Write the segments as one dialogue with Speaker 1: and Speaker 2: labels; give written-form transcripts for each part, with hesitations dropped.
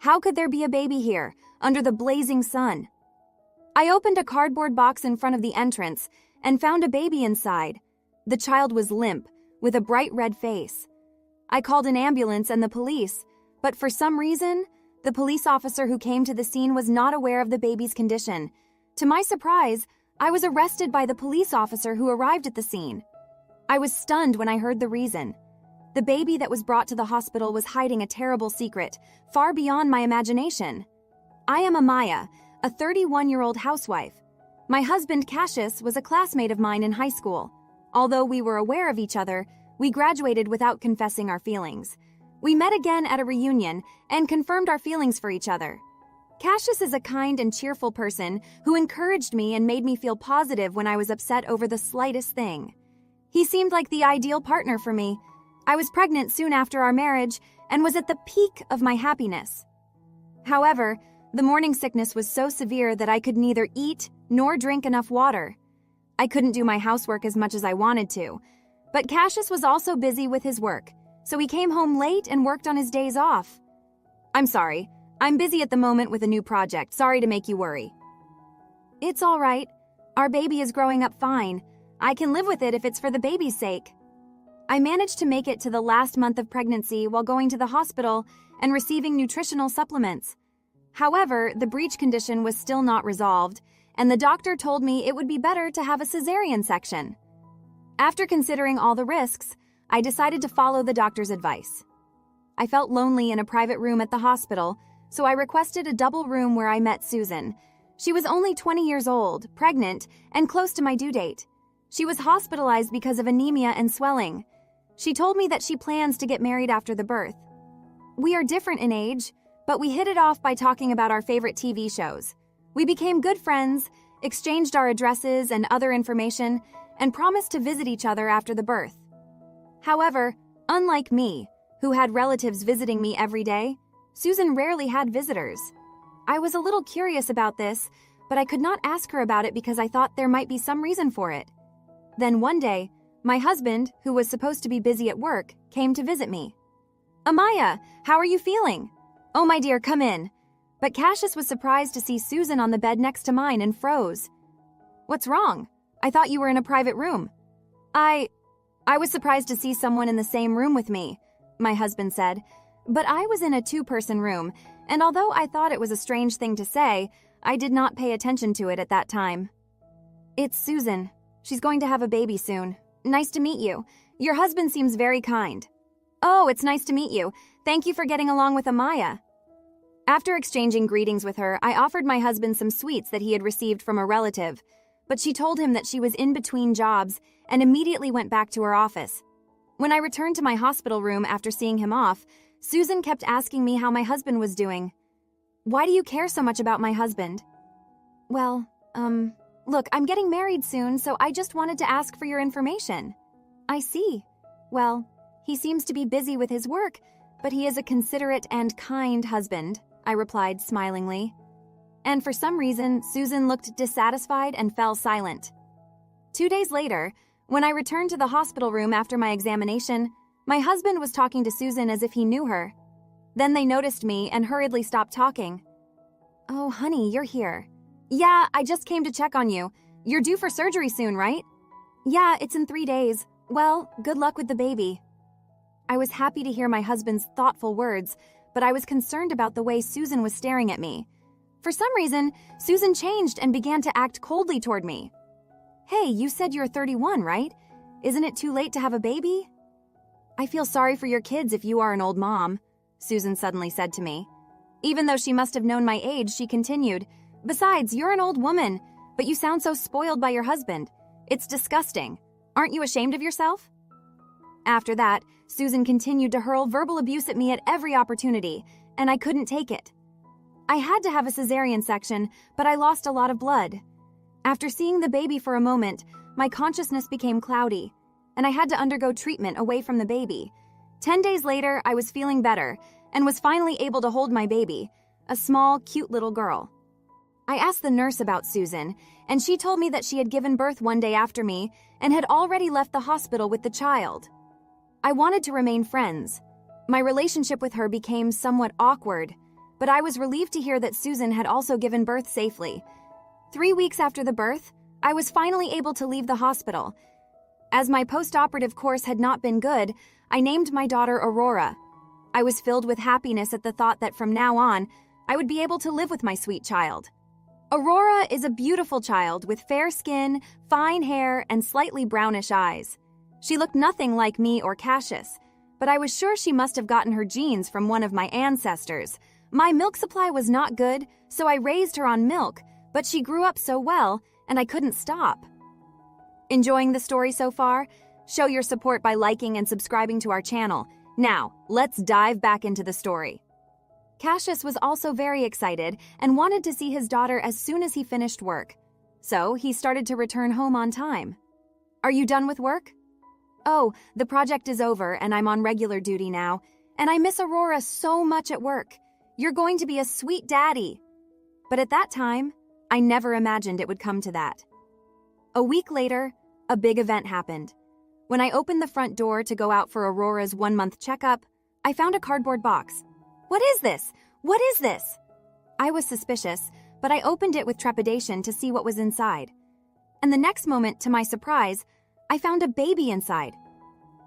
Speaker 1: How could there be a baby here, under the blazing sun? I opened a cardboard box in front of the entrance and found a baby inside. The child was limp, with a bright red face. I called an ambulance and the police, but for some reason, the police officer who came to the scene was not aware of the baby's condition. To my surprise, I was arrested by the police officer who arrived at the scene. I was stunned when I heard the reason. The baby that was brought to the hospital was hiding a terrible secret, far beyond my imagination. I am Amaya, a 31-year-old housewife. My husband, Cassius, was a classmate of mine in high school. Although we were aware of each other, we graduated without confessing our feelings. We met again at a reunion and confirmed our feelings for each other. Cassius is a kind and cheerful person who encouraged me and made me feel positive when I was upset over the slightest thing. He seemed like the ideal partner for me. I was pregnant soon after our marriage and was at the peak of my happiness. However, the morning sickness was so severe that I could neither eat nor drink enough water. I couldn't do my housework as much as I wanted to, but Cassius was also busy with his work, so he came home late and worked on his days off. I'm sorry, I'm busy at the moment with a new project. Sorry to make you worry. It's all right. Our baby is growing up fine. I can live with it if it's for the baby's sake. I managed to make it to the last month of pregnancy while going to the hospital and receiving nutritional supplements. However, the breech condition was still not resolved, and the doctor told me it would be better to have a cesarean section. After considering all the risks, I decided to follow the doctor's advice. I felt lonely in a private room at the hospital, so I requested a double room where I met Susan. She was only 20 years old, pregnant, and close to my due date. She was hospitalized because of anemia and swelling. She told me that she plans to get married after the birth. We are different in age, but we hit it off by talking about our favorite TV shows. We became good friends, exchanged our addresses and other information, and promised to visit each other after the birth. However, unlike me, who had relatives visiting me every day, Susan rarely had visitors. I was a little curious about this, but I could not ask her about it because I thought there might be some reason for it. Then one day, my husband, who was supposed to be busy at work, came to visit me. Amaya, how are you feeling? Oh, my dear, come in. But Cassius was surprised to see Susan on the bed next to mine and froze. What's wrong? I thought you were in a private room. I was surprised to see someone in the same room with me, my husband said. But I was in a two-person room, and although I thought it was a strange thing to say, I did not pay attention to it at that time. It's Susan. She's going to have a baby soon. Nice to meet you. Your husband seems very kind. Oh, it's nice to meet you. Thank you for getting along with Amaya. After exchanging greetings with her, I offered my husband some sweets that he had received from a relative, but she told him that she was in between jobs and immediately went back to her office. When I returned to my hospital room after seeing him off, Susan kept asking me how my husband was doing. Why do you care so much about my husband? Well, look, I'm getting married soon, so I just wanted to ask for your information. I see. Well, he seems to be busy with his work, but he is a considerate and kind husband, I replied smilingly. And for some reason, Susan looked dissatisfied and fell silent. 2 days later, when I returned to the hospital room after my examination, my husband was talking to Susan as if he knew her. Then they noticed me and hurriedly stopped talking. Oh, honey, you're here. Yeah, I just came to check on you. You're due for surgery soon, right? Yeah, it's in 3 days. Well, good luck with the baby. I was happy to hear my husband's thoughtful words, but I was concerned about the way Susan was staring at me. For some reason, Susan changed and began to act coldly toward me. Hey, you said you're 31, right? Isn't it too late to have a baby? I feel sorry for your kids if you are an old mom, Susan suddenly said to me. Even though she must have known my age, she continued, Besides, you're an old woman, but you sound so spoiled by your husband. It's disgusting. Aren't you ashamed of yourself? After that, Susan continued to hurl verbal abuse at me at every opportunity, and I couldn't take it. I had to have a cesarean section, but I lost a lot of blood. After seeing the baby for a moment, my consciousness became cloudy, and I had to undergo treatment away from the baby. 10 days later, I was feeling better and was finally able to hold my baby, a small, cute little girl. I asked the nurse about Susan, and she told me that she had given birth one day after me and had already left the hospital with the child. I wanted to remain friends. My relationship with her became somewhat awkward. but I was relieved to hear that Susan had also given birth safely. 3 weeks after the birth, I was finally able to leave the hospital. As my post-operative course had not been good, I named my daughter Aurora. I was filled with happiness at the thought that from now on, I would be able to live with my sweet child. Aurora is a beautiful child with fair skin, fine hair, and slightly brownish eyes. She looked nothing like me or Cassius, but I was sure she must have gotten her genes from one of my ancestors. My milk supply was not good, so I raised her on milk, but she grew up so well, and I couldn't stop. Enjoying the story so far? Show your support by liking and subscribing to our channel. Now, let's dive back into the story. Cassius was also very excited and wanted to see his daughter as soon as he finished work. So he started to return home on time. Are you done with work? Oh, the project is over and I'm on regular duty now, and I miss Aurora so much at work. You're going to be a sweet daddy. But at that time, I never imagined it would come to that. A week later, a big event happened. When I opened the front door to go out for Aurora's 1-month checkup, I found a cardboard box. What is this? What is this? I was suspicious, but I opened it with trepidation to see what was inside. And the next moment, to my surprise, I found a baby inside.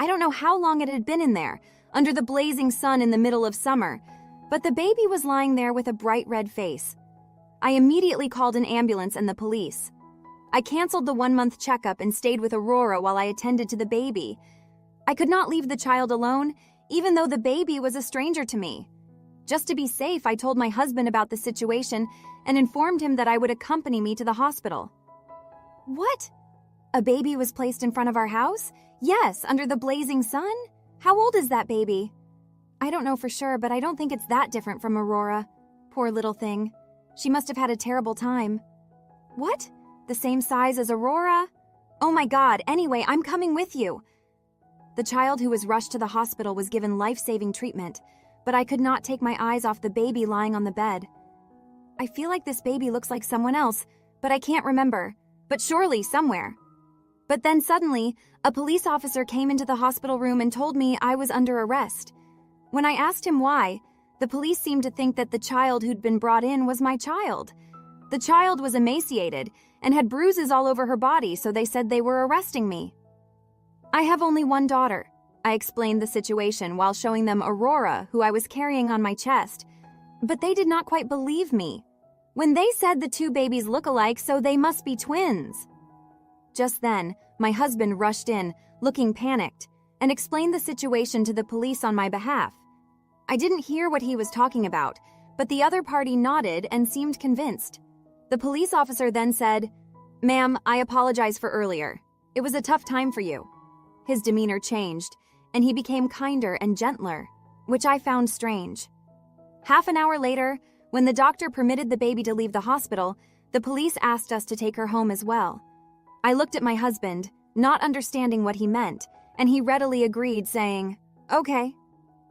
Speaker 1: I don't know how long it had been in there, under the blazing sun in the middle of summer, but the baby was lying there with a bright red face. I immediately called an ambulance and the police. I canceled the 1-month checkup and stayed with Aurora while I attended to the baby. I could not leave the child alone, even though the baby was a stranger to me. Just to be safe, I told my husband about the situation and informed him that I would accompany me to the hospital. What? A baby was placed in front of our house? Yes, under the blazing sun? How old is that baby? I don't know for sure, but I don't think it's that different from Aurora. Poor little thing. She must have had a terrible time. What? The same size as Aurora? Oh my God, anyway, I'm coming with you. The child who was rushed to the hospital was given life-saving treatment, but I could not take my eyes off the baby lying on the bed. I feel like this baby looks like someone else, but I can't remember. But surely somewhere. But then suddenly, a police officer came into the hospital room and told me I was under arrest. When I asked him why, the police seemed to think that the child who'd been brought in was my child. The child was emaciated and had bruises all over her body, so they said they were arresting me. I have only one daughter. I explained the situation while showing them Aurora, who I was carrying on my chest. But they did not quite believe me. When they said the two babies look alike, so they must be twins. Just then, my husband rushed in, looking panicked, and explained the situation to the police on my behalf. I didn't hear what he was talking about, but the other party nodded and seemed convinced. The police officer then said, "Ma'am, I apologize for earlier. It was a tough time for you." His demeanor changed, and he became kinder and gentler, which I found strange. Half an hour later, when the doctor permitted the baby to leave the hospital, the police asked us to take her home as well. I looked at my husband, not understanding what he meant, and he readily agreed, saying, "Okay."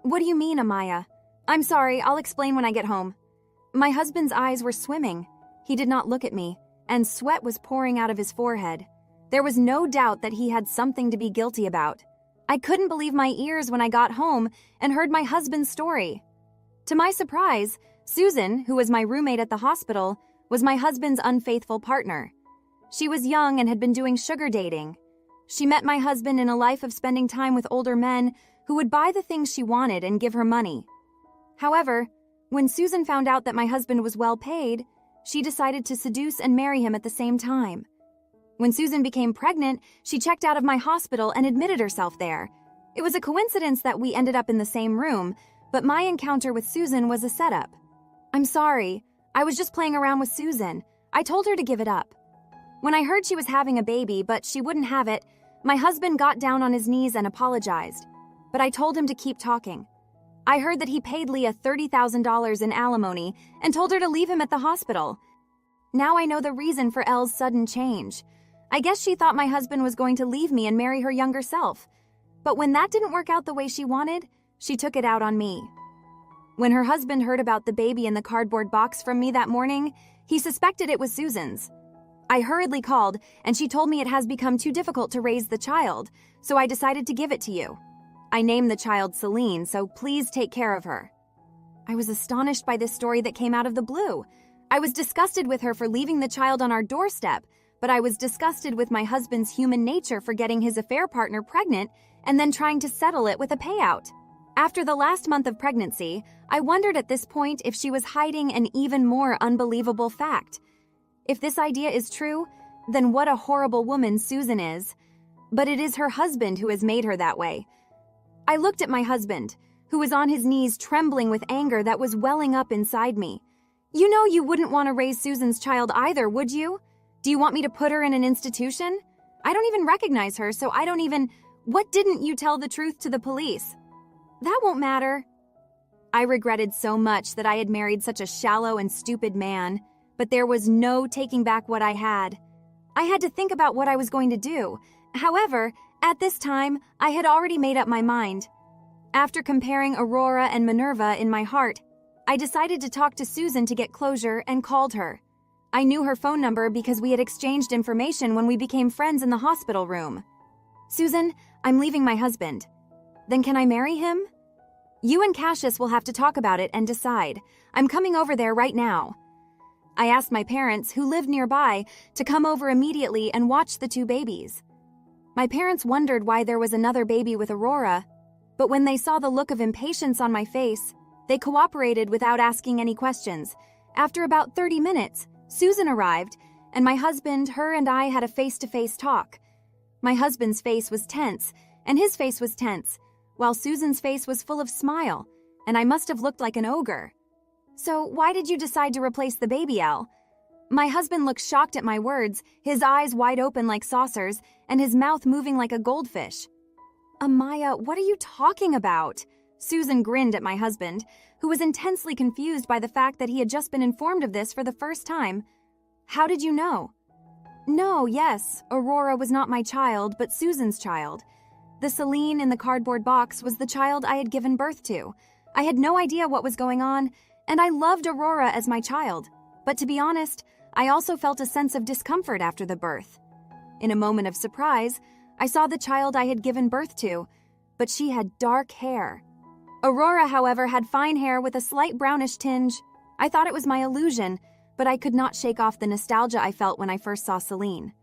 Speaker 1: "What do you mean, Amaya?" "I'm sorry, I'll explain when I get home." My husband's eyes were swimming. He did not look at me, and sweat was pouring out of his forehead. There was no doubt that he had something to be guilty about. I couldn't believe my ears when I got home and heard my husband's story. To my surprise, Susan, who was my roommate at the hospital, was my husband's unfaithful partner. She was young and had been doing sugar dating. She met my husband in a life of spending time with older men who would buy the things she wanted and give her money. However, when Susan found out that my husband was well paid, she decided to seduce and marry him at the same time. When Susan became pregnant, she checked out of my hospital and admitted herself there. It was a coincidence that we ended up in the same room, but my encounter with Susan was a setup. "I'm sorry. I was just playing around with Susan. I told her to give it up." When I heard she was having a baby, but she wouldn't have it, my husband got down on his knees and apologized. But I told him to keep talking. I heard that he paid Leah $30,000 in alimony and told her to leave him at the hospital. Now I know the reason for Elle's sudden change. I guess she thought my husband was going to leave me and marry her younger self. But when that didn't work out the way she wanted, she took it out on me. When her husband heard about the baby in the cardboard box from me that morning, he suspected it was Susan's. I hurriedly called, and she told me it has become too difficult to raise the child, so I decided to give it to you. I named the child Celine, so please take care of her. I was astonished by this story that came out of the blue. I was disgusted with her for leaving the child on our doorstep, but I was disgusted with my husband's human nature for getting his affair partner pregnant and then trying to settle it with a payout. After the last month of pregnancy, I wondered at this point if she was hiding an even more unbelievable fact. If this idea is true, then what a horrible woman Susan is. But it is her husband who has made her that way. I looked at my husband, who was on his knees trembling with anger that was welling up inside me. You know you wouldn't want to raise Susan's child either, would you? Do you want me to put her in an institution? I don't even recognize her, so I don't even... What didn't you tell the truth to the police? That won't matter. I regretted so much that I had married such a shallow and stupid man, but there was no taking back what I had. I had to think about what I was going to do. However, at this time, I had already made up my mind. After comparing Aurora and Minerva in my heart, I decided to talk to Susan to get closure and called her. I knew her phone number because we had exchanged information when we became friends in the hospital room. Susan, I'm leaving my husband. Then can I marry him? You and Cassius will have to talk about it and decide. I'm coming over there right now. I asked my parents, who lived nearby, to come over immediately and watch the two babies. My parents wondered why there was another baby with Aurora, but when they saw the look of impatience on my face, they cooperated without asking any questions. After about 30 minutes, Susan arrived, and my husband, her, and I had a face-to-face talk. My husband's face was tense, and his face was tense, while Susan's face was full of smile, and I must have looked like an ogre. So why did you decide to replace the baby, Elle? My husband looked shocked at my words, his eyes wide open like saucers, and his mouth moving like a goldfish. Amaya, what are you talking about? Susan grinned at my husband, who was intensely confused by the fact that he had just been informed of this for the first time. How did you know? No, yes, Aurora was not my child, but Susan's child. The Celine in the cardboard box was the child I had given birth to. I had no idea what was going on, and I loved Aurora as my child. But to be honest, I also felt a sense of discomfort after the birth. In a moment of surprise, I saw the child I had given birth to, but she had dark hair. Aurora, however, had fine hair with a slight brownish tinge. I thought it was my illusion, but I could not shake off the nostalgia I felt when I first saw Celine.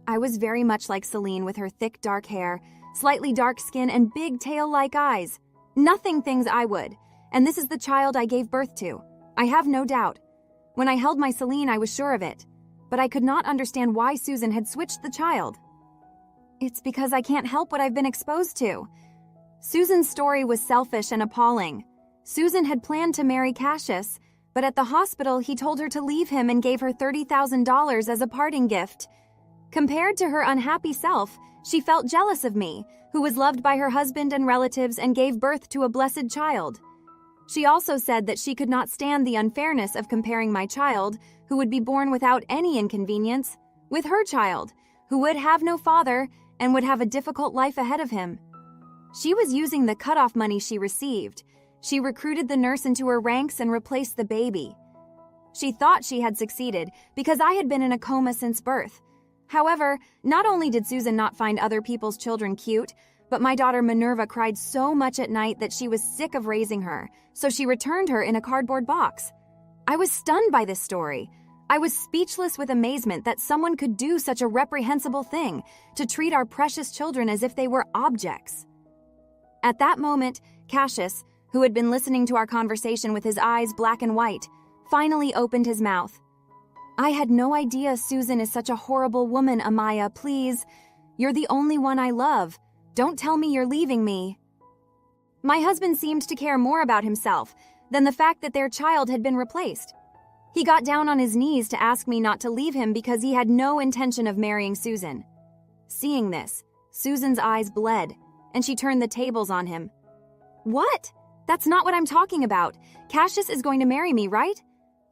Speaker 1: I was very much like Celine with her thick dark hair, slightly dark skin, and big tail-like eyes. Nothing things I would. And this is the child I gave birth to. I have no doubt. When I held my Celine, I was sure of it. But I could not understand why Susan had switched the child. It's because I can't help what I've been exposed to. Susan's story was selfish and appalling. Susan had planned to marry Cassius, but at the hospital he told her to leave him and gave her $30,000 as a parting gift. Compared to her unhappy self, she felt jealous of me, who was loved by her husband and relatives and gave birth to a blessed child. She also said that she could not stand the unfairness of comparing my child, who would be born without any inconvenience, with her child, who would have no father and would have a difficult life ahead of him. She was using the cutoff money she received. She recruited the nurse into her ranks and replaced the baby. She thought she had succeeded because I had been in a coma since birth. However, not only did Susan not find other people's children cute, but my daughter Minerva cried so much at night that she was sick of raising her, so she returned her in a cardboard box. I was stunned by this story. I was speechless with amazement that someone could do such a reprehensible thing, to treat our precious children as if they were objects. At that moment, Cassius, who had been listening to our conversation with his eyes black and white, finally opened his mouth. I had no idea Susan is such a horrible woman, Amaya, please. You're the only one I love. Don't tell me you're leaving me. My husband seemed to care more about himself than the fact that their child had been replaced. He got down on his knees to ask me not to leave him because he had no intention of marrying Susan. Seeing this, Susan's eyes bled, and she turned the tables on him. What? That's not what I'm talking about. Cassius is going to marry me, right?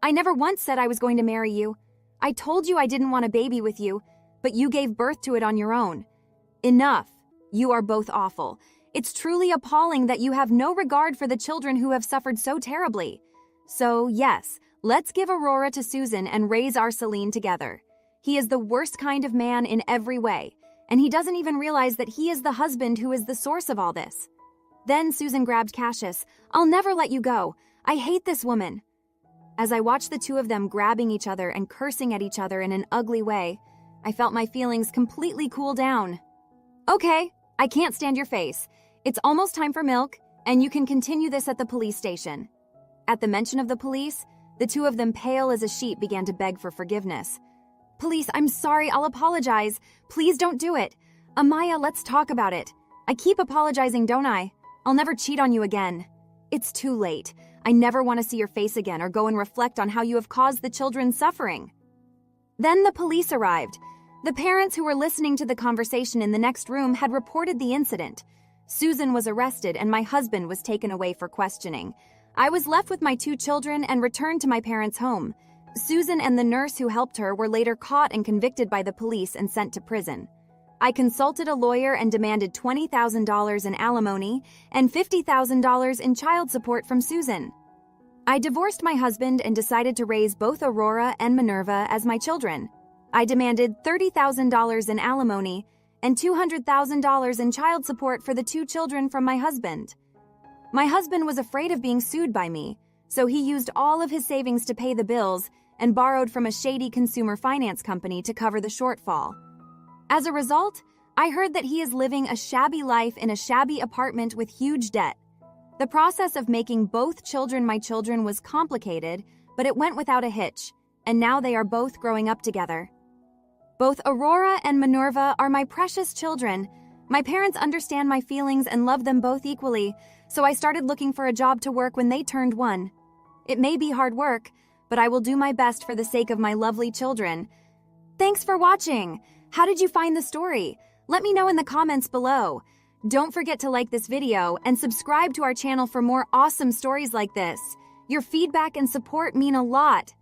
Speaker 1: I never once said I was going to marry you. I told you I didn't want a baby with you, but you gave birth to it on your own. Enough. You are both awful. It's truly appalling that you have no regard for the children who have suffered so terribly. So, yes, let's give Aurora to Susan and raise our Celine together. He is the worst kind of man in every way, and he doesn't even realize that he is the husband who is the source of all this. Then Susan grabbed Cassius. I'll never let you go. I hate this woman. As I watched the two of them grabbing each other and cursing at each other in an ugly way, I felt my feelings completely cool down. Okay, I can't stand your face. It's almost time for milk, and you can continue this at the police station. At the mention of the police, the two of them, pale as a sheet, began to beg for forgiveness. Police, I'm sorry, I'll apologize. Please don't do it. Amaya, let's talk about it. I keep apologizing, don't I? I'll never cheat on you again. It's too late. I never want to see your face again or go and reflect on how you have caused the children suffering. Then the police arrived. The parents who were listening to the conversation in the next room had reported the incident. Susan was arrested and my husband was taken away for questioning. I was left with my two children and returned to my parents' home. Susan and the nurse who helped her were later caught and convicted by the police and sent to prison. I consulted a lawyer and demanded $20,000 in alimony and $50,000 in child support from Susan. I divorced my husband and decided to raise both Aurora and Minerva as my children. I demanded $30,000 in alimony and $200,000 in child support for the two children from my husband. My husband was afraid of being sued by me, so he used all of his savings to pay the bills and borrowed from a shady consumer finance company to cover the shortfall. As a result, I heard that he is living a shabby life in a shabby apartment with huge debt. The process of making both children my children was complicated, but it went without a hitch, and now they are both growing up together. Both Aurora and Minerva are my precious children. My parents understand my feelings and love them both equally, so I started looking for a job to work when they turned 1. It may be hard work, but I will do my best for the sake of my lovely children. Thanks for watching! How did you find the story? Let me know in the comments below. Don't forget to like this video and subscribe to our channel for more awesome stories like this. Your feedback and support mean a lot.